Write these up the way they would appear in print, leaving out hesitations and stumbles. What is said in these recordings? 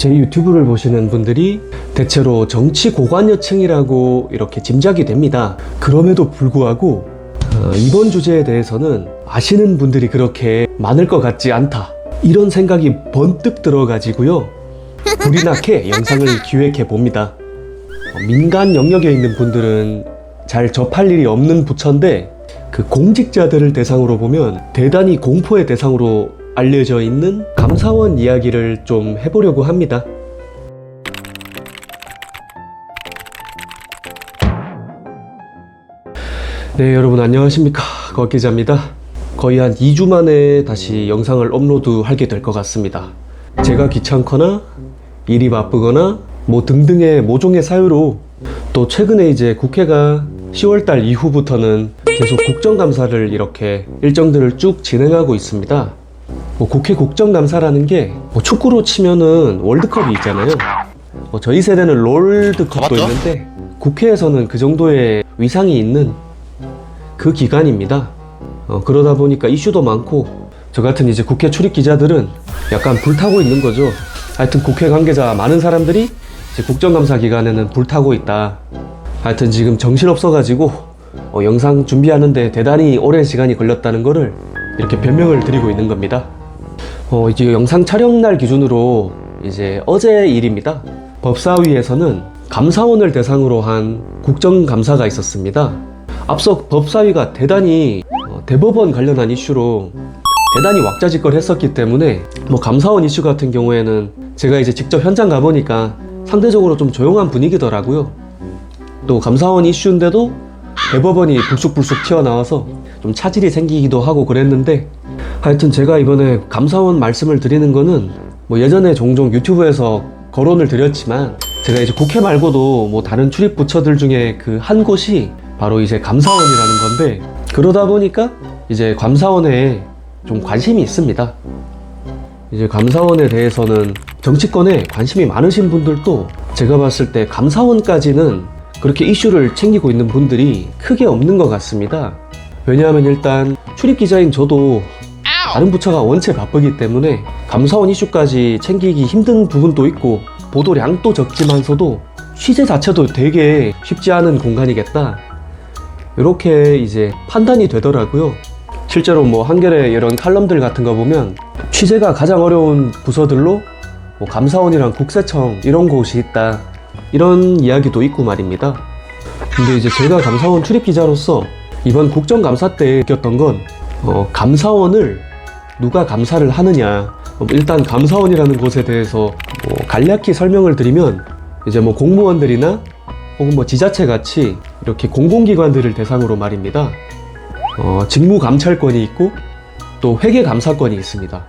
제 유튜브를 보시는 분들이 대체로 정치 고관여층이라고 이렇게 짐작이 됩니다. 그럼에도 불구하고 이번 주제에 대해서는 아시는 분들이 그렇게 많을 것 같지 않다, 이런 생각이 번뜩 들어가지고요, 불이 나게 영상을 기획해 봅니다. 민간 영역에 있는 분들은 잘 접할 일이 없는 부처인데, 그 공직자들을 대상으로 보면 대단히 공포의 대상으로 알려져 있는 감사원 이야기를 좀 해보려고 합니다. 네, 여러분 안녕하십니까, 곽기자입니다. 거의 한 2주 만에 다시 영상을 업로드하게 될 것 같습니다. 제가 귀찮거나 일이 바쁘거나 뭐 등등의 모종의 사유로, 또 최근에 이제 국회가 10월달 이후부터는 계속 국정감사를 이렇게 일정들을 쭉 진행하고 있습니다. 뭐 국회 국정감사라는 게 뭐 축구로 치면은 월드컵이 있잖아요. 뭐 저희 세대는 롤드컵도 있는데, 국회에서는 그 정도의 위상이 있는 그 기간입니다. 그러다 보니까 이슈도 많고, 저 같은 이제 국회 출입 기자들은 약간 불타고 있는 거죠. 하여튼 국회 관계자 많은 사람들이 이제 국정감사 기간에는 불타고 있다. 하여튼 지금 정신없어가지고 영상 준비하는데 대단히 오랜 시간이 걸렸다는 거를 이렇게 변명을 드리고 있는 겁니다. 이제 영상 촬영날 기준으로 이제 어제 일입니다. 법사위에서는 감사원을 대상으로 한 국정감사가 있었습니다. 앞서 법사위가 대단히 대법원 관련한 이슈로 대단히 왁자지껄 했었기 때문에, 뭐 감사원 이슈 같은 경우에는 제가 이제 직접 현장 가보니까 상대적으로 좀 조용한 분위기더라고요. 또 감사원 이슈인데도 대법원이 불쑥불쑥 튀어나와서 좀 차질이 생기기도 하고 그랬는데, 하여튼 제가 이번에 감사원 말씀을 드리는 거는, 뭐 예전에 종종 유튜브에서 거론을 드렸지만, 제가 이제 국회 말고도 뭐 다른 출입 부처들 중에 그 한 곳이 바로 이제 감사원이라는 건데, 그러다 보니까 이제 감사원에 좀 관심이 있습니다. 이제 감사원에 대해서는 정치권에 관심이 많으신 분들도 제가 봤을 때 감사원까지는 그렇게 이슈를 챙기고 있는 분들이 크게 없는 것 같습니다. 왜냐하면 일단 출입기자인 저도 다른 부처가 원체 바쁘기 때문에 감사원 이슈까지 챙기기 힘든 부분도 있고, 보도량도 적지만서도 취재 자체도 되게 쉽지 않은 공간이겠다, 이렇게 이제 판단이 되더라고요. 실제로 뭐 한겨레 이런 칼럼들 같은 거 보면 취재가 가장 어려운 부서들로 뭐 감사원이랑 국세청 이런 곳이 있다, 이런 이야기도 있고 말입니다. 근데 이제 제가 감사원 출입기자로서 이번 국정감사 때 느꼈던 건, 감사원을 누가 감사를 하느냐, 일단 감사원이라는 곳에 대해서 뭐 간략히 설명을 드리면, 이제 뭐 공무원들이나 혹은 뭐 지자체 같이 이렇게 공공기관들을 대상으로 말입니다. 직무감찰권이 있고 또 회계감사권이 있습니다.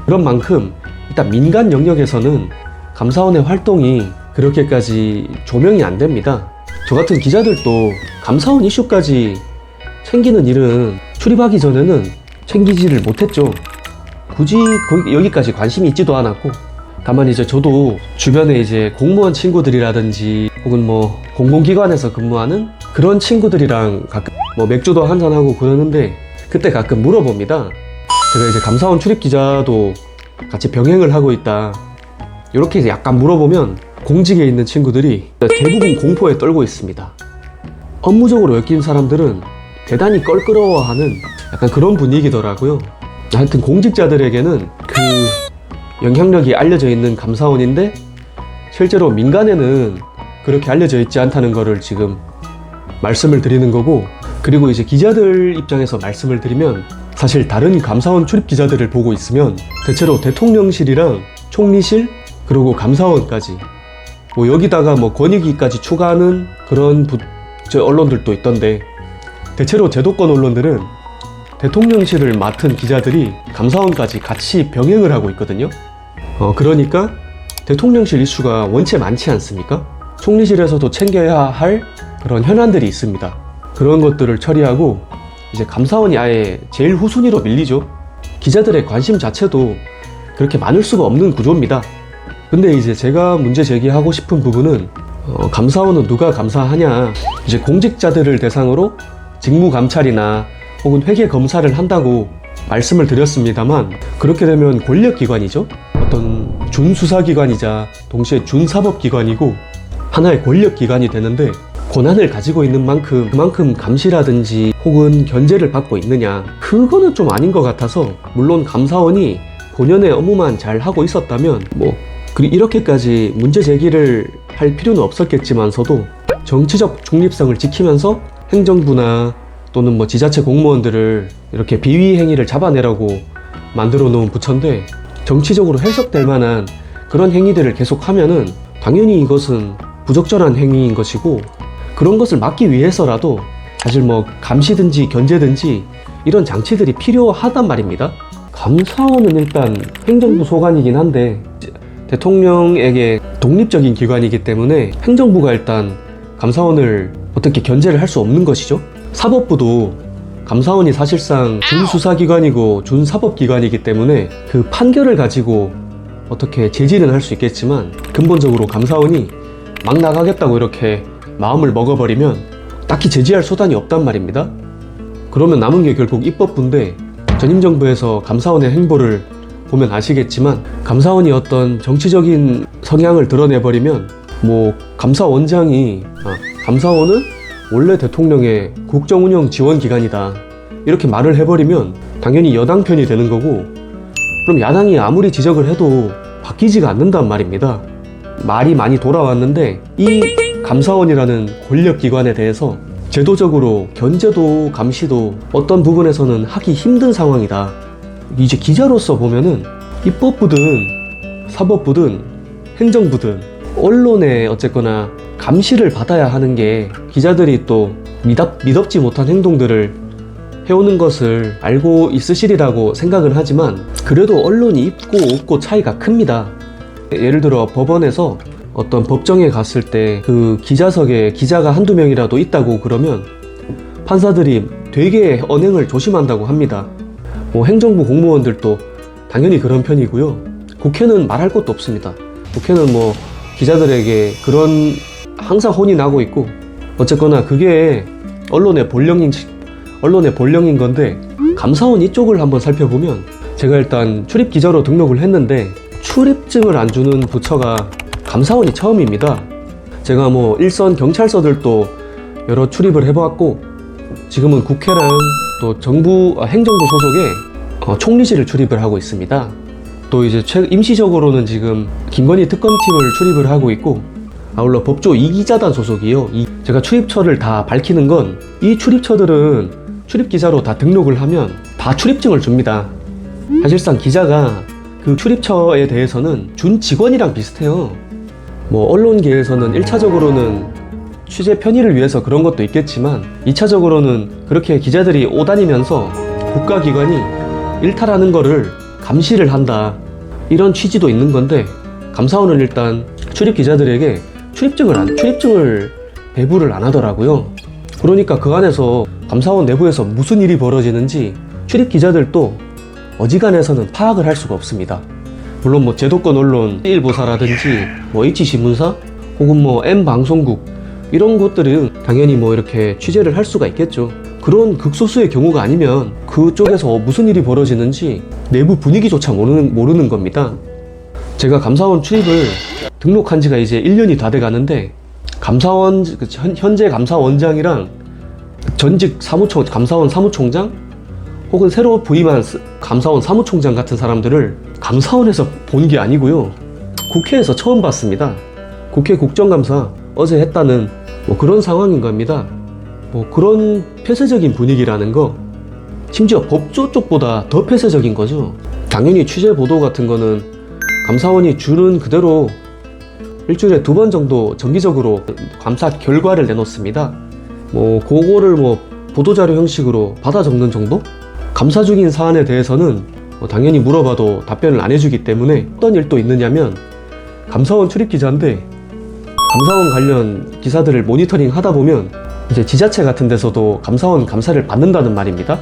그런 만큼 일단 민간 영역에서는 감사원의 활동이 그렇게까지 조명이 안 됩니다. 저 같은 기자들도 감사원 이슈까지 챙기는 일은 출입하기 전에는 챙기지를 못했죠. 굳이 여기까지 관심이 있지도 않았고, 다만 이제 저도 주변에 이제 공무원 친구들이라든지 혹은 뭐 공공기관에서 근무하는 그런 친구들이랑 가끔 뭐 맥주도 한잔하고 그러는데, 그때 가끔 물어봅니다. 제가 이제 감사원 출입기자도 같이 병행을 하고 있다, 이렇게 이제 약간 물어보면 공직에 있는 친구들이 대부분 공포에 떨고 있습니다. 업무적으로 엮인 사람들은 대단히 껄끄러워하는 약간 그런 분위기더라고요. 하여튼 공직자들에게는 그 영향력이 알려져 있는 감사원인데, 실제로 민간에는 그렇게 알려져 있지 않다는 거를 지금 말씀을 드리는 거고, 그리고 이제 기자들 입장에서 말씀을 드리면, 사실 다른 감사원 출입 기자들을 보고 있으면 대체로 대통령실이랑 총리실 그리고 감사원까지, 뭐 여기다가 뭐 권익위까지 추가하는 그런 언론들도 있던데, 대체로 제도권 언론들은 대통령실을 맡은 기자들이 감사원까지 같이 병행을 하고 있거든요. 그러니까 대통령실 이슈가 원체 많지 않습니까? 총리실에서도 챙겨야 할 그런 현안들이 있습니다. 그런 것들을 처리하고 이제 감사원이 아예 제일 후순위로 밀리죠. 기자들의 관심 자체도 그렇게 많을 수가 없는 구조입니다. 근데 이제 제가 문제 제기하고 싶은 부분은, 감사원은 누가 감사하냐, 이제 공직자들을 대상으로 직무감찰이나 혹은 회계검사를 한다고 말씀을 드렸습니다만, 그렇게 되면 권력기관이죠. 어떤 준수사기관이자 동시에 준사법기관이고 하나의 권력기관이 되는데, 권한을 가지고 있는 만큼 그만큼 감시라든지 혹은 견제를 받고 있느냐, 그거는 좀 아닌 것 같아서, 물론 감사원이 본연의 업무만 잘 하고 있었다면 이렇게까지 문제 제기를 할 필요는 없었겠지만서도 정치적 중립성을 지키면서 행정부나 또는 지자체 공무원들을 이렇게 비위 행위를 잡아내라고 만들어 놓은 부처인데, 정치적으로 해석될 만한 그런 행위들을 계속하면은 당연히 이것은 부적절한 행위인 것이고, 그런 것을 막기 위해서라도 사실 감시든지 견제든지 이런 장치들이 필요하단 말입니다. 감사원은 일단 행정부 소관이긴 한데 대통령에게 독립적인 기관이기 때문에 행정부가 일단 감사원을 어떻게 견제를 할 수 없는 것이죠. 사법부도 감사원이 사실상 준수사기관이고 준사법기관이기 때문에 그 판결을 가지고 어떻게 제지는 할 수 있겠지만, 근본적으로 감사원이 막 나가겠다고 이렇게 마음을 먹어버리면 딱히 제지할 수단이 없단 말입니다. 그러면 남은 게 결국 입법부인데, 전임 정부에서 감사원의 행보를 보면 아시겠지만 감사원이 어떤 정치적인 성향을 드러내버리면 감사원은 원래 대통령의 국정운영 지원기관이다 이렇게 말을 해버리면 당연히 여당 편이 되는 거고, 그럼 야당이 아무리 지적을 해도 바뀌지가 않는단 말입니다. 말이 많이 돌아왔는데, 이 감사원이라는 권력기관에 대해서 제도적으로 견제도 감시도 어떤 부분에서는 하기 힘든 상황이다. 이제 기자로서 보면은 입법부든 사법부든 행정부든 언론에 어쨌거나 감시를 받아야 하는 게, 기자들이 또 미덥지 못한 행동들을 해오는 것을 알고 있으시리라고 생각은 하지만, 그래도 언론이 있고 없고 차이가 큽니다. 예를 들어 법원에서 어떤 법정에 갔을 때 그 기자석에 기자가 한두 명이라도 있다고 그러면 판사들이 되게 언행을 조심한다고 합니다. 행정부 공무원들도 당연히 그런 편이고요. 국회는 말할 것도 없습니다. 국회는 기자들에게 항상 혼이 나고 있고, 어쨌거나 그게 언론의 본령인 건데, 감사원 이쪽을 한번 살펴보면, 제가 일단 출입 기자로 등록을 했는데 출입증을 안 주는 부처가 감사원이 처음입니다. 제가 일선 경찰서들도 여러 출입을 해보았고, 지금은 국회랑 또 행정부 소속의 총리실을 출입을 하고 있습니다. 또 이제 임시적으로는 지금 김건희 특검팀을 출입을 하고 있고, 아울러 법조 2기자단 소속이요. 제가 출입처를 다 밝히는 건, 이 출입처들은 출입기자로 다 등록을 하면 다 출입증을 줍니다. 사실상 기자가 그 출입처에 대해서는 준 직원이랑 비슷해요. 언론계에서는 1차적으로는 취재 편의를 위해서 그런 것도 있겠지만, 2차적으로는 그렇게 기자들이 오다니면서 국가기관이 일탈하는 거를 감시를 한다, 이런 취지도 있는 건데, 감사원은 일단 출입 기자들에게 출입증을 배부를 안 하더라고요. 그러니까 그 안에서 감사원 내부에서 무슨 일이 벌어지는지 출입 기자들도 어지간해서는 파악을 할 수가 없습니다. 물론 제도권 언론 일보사라든지 H신문사 혹은 M방송국 이런 곳들은 당연히 이렇게 취재를 할 수가 있겠죠. 그런 극소수의 경우가 아니면 그쪽에서 무슨 일이 벌어지는지 내부 분위기조차 모르는 겁니다. 제가 감사원 출입을 등록한 지가 이제 1년이 다 돼 가는데, 현재 감사원장이랑 전직 감사원 사무총장 혹은 새로 부임한 감사원 사무총장 같은 사람들을 감사원에서 본 게 아니고요, 국회에서 처음 봤습니다. 국회 국정감사 어제 했다는 그런 상황인 겁니다. 그런 폐쇄적인 분위기라는 거, 심지어 법조 쪽보다 더 폐쇄적인 거죠. 당연히 취재 보도 같은 거는 감사원이 주는 그대로 일주일에 2번 정도 정기적으로 감사 결과를 내놓습니다. 그거를 보도자료 형식으로 받아 적는 정도? 감사 중인 사안에 대해서는 당연히 물어봐도 답변을 안 해주기 때문에, 어떤 일도 있느냐면, 감사원 출입 기자인데 감사원 관련 기사들을 모니터링 하다 보면 이제 지자체 같은 데서도 감사원 감사를 받는다는 말입니다.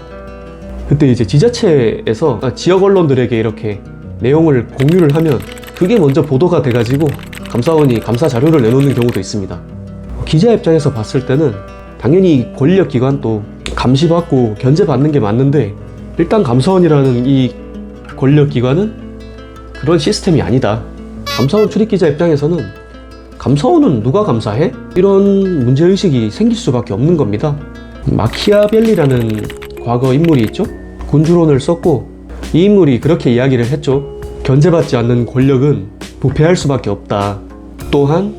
그때 이제 지자체에서 지역 언론들에게 이렇게 내용을 공유를 하면 그게 먼저 보도가 돼가지고 감사원이 감사 자료를 내놓는 경우도 있습니다. 기자 입장에서 봤을 때는 당연히 권력기관도 감시받고 견제받는 게 맞는데, 일단 감사원이라는 이 권력기관은 그런 시스템이 아니다. 감사원 출입기자 입장에서는 감사원은 누가 감사해? 이런 문제의식이 생길 수밖에 없는 겁니다. 마키아벨리라는 과거 인물이 있죠. 군주론을 썼고 이 인물이 그렇게 이야기를 했죠. 견제받지 않는 권력은 부패할 수밖에 없다. 또한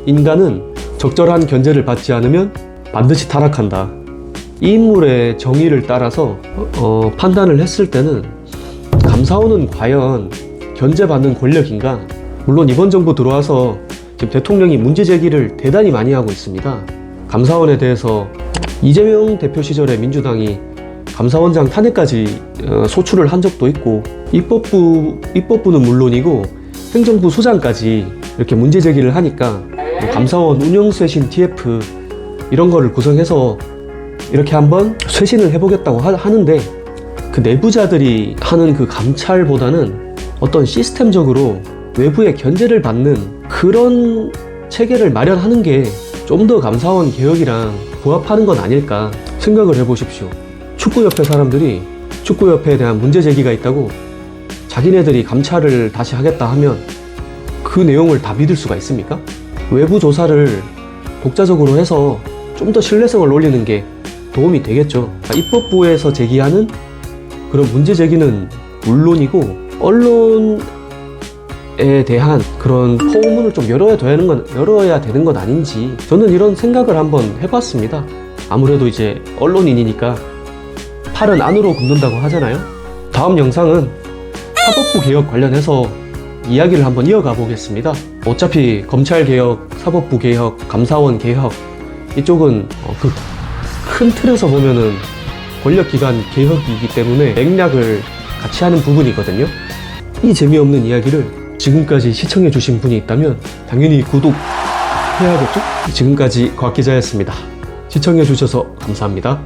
인간은 적절한 견제를 받지 않으면 반드시 타락한다. 이 인물의 정의를 따라서 판단을 했을 때는 감사원은 과연 견제받는 권력인가? 물론 이번 정부 들어와서 지금 대통령이 문제 제기를 대단히 많이 하고 있습니다. 감사원에 대해서 이재명 대표 시절에 민주당이 감사원장 탄핵까지 소추를 한 적도 있고 입법부는 물론이고 행정부 소장까지 이렇게 문제 제기를 하니까 감사원 운영 쇄신 TF 이런 거를 구성해서 이렇게 한번 쇄신을 해보겠다고 하는데 그 내부자들이 하는 그 감찰보다는 어떤 시스템적으로 외부의 견제를 받는 그런 체계를 마련하는 게 좀 더 감사원 개혁이랑 부합하는 건 아닐까 생각을 해보십시오. 축구협회 사람들이 축구협회에 대한 문제 제기가 있다고 자기네들이 감찰을 다시 하겠다 하면 그 내용을 다 믿을 수가 있습니까? 외부 조사를 독자적으로 해서 좀 더 신뢰성을 올리는 게 도움이 되겠죠. 입법부에서 제기하는 그런 문제 제기는 물론이고 언론에 대한 그런 포문을 좀 열어야 되는 건 아닌지 저는 이런 생각을 한번 해봤습니다. 아무래도 이제 언론인이니까 팔은 안으로 굽는다고 하잖아요. 다음 영상은 사법부 개혁 관련해서 이야기를 한번 이어가 보겠습니다. 어차피 검찰 개혁, 사법부 개혁, 감사원 개혁 이쪽은 그 큰 틀에서 보면은 권력기관 개혁이기 때문에 맥락을 같이 하는 부분이거든요. 이 재미없는 이야기를 지금까지 시청해주신 분이 있다면 당연히 구독해야겠죠? 지금까지 곽기자였습니다. 시청해주셔서 감사합니다.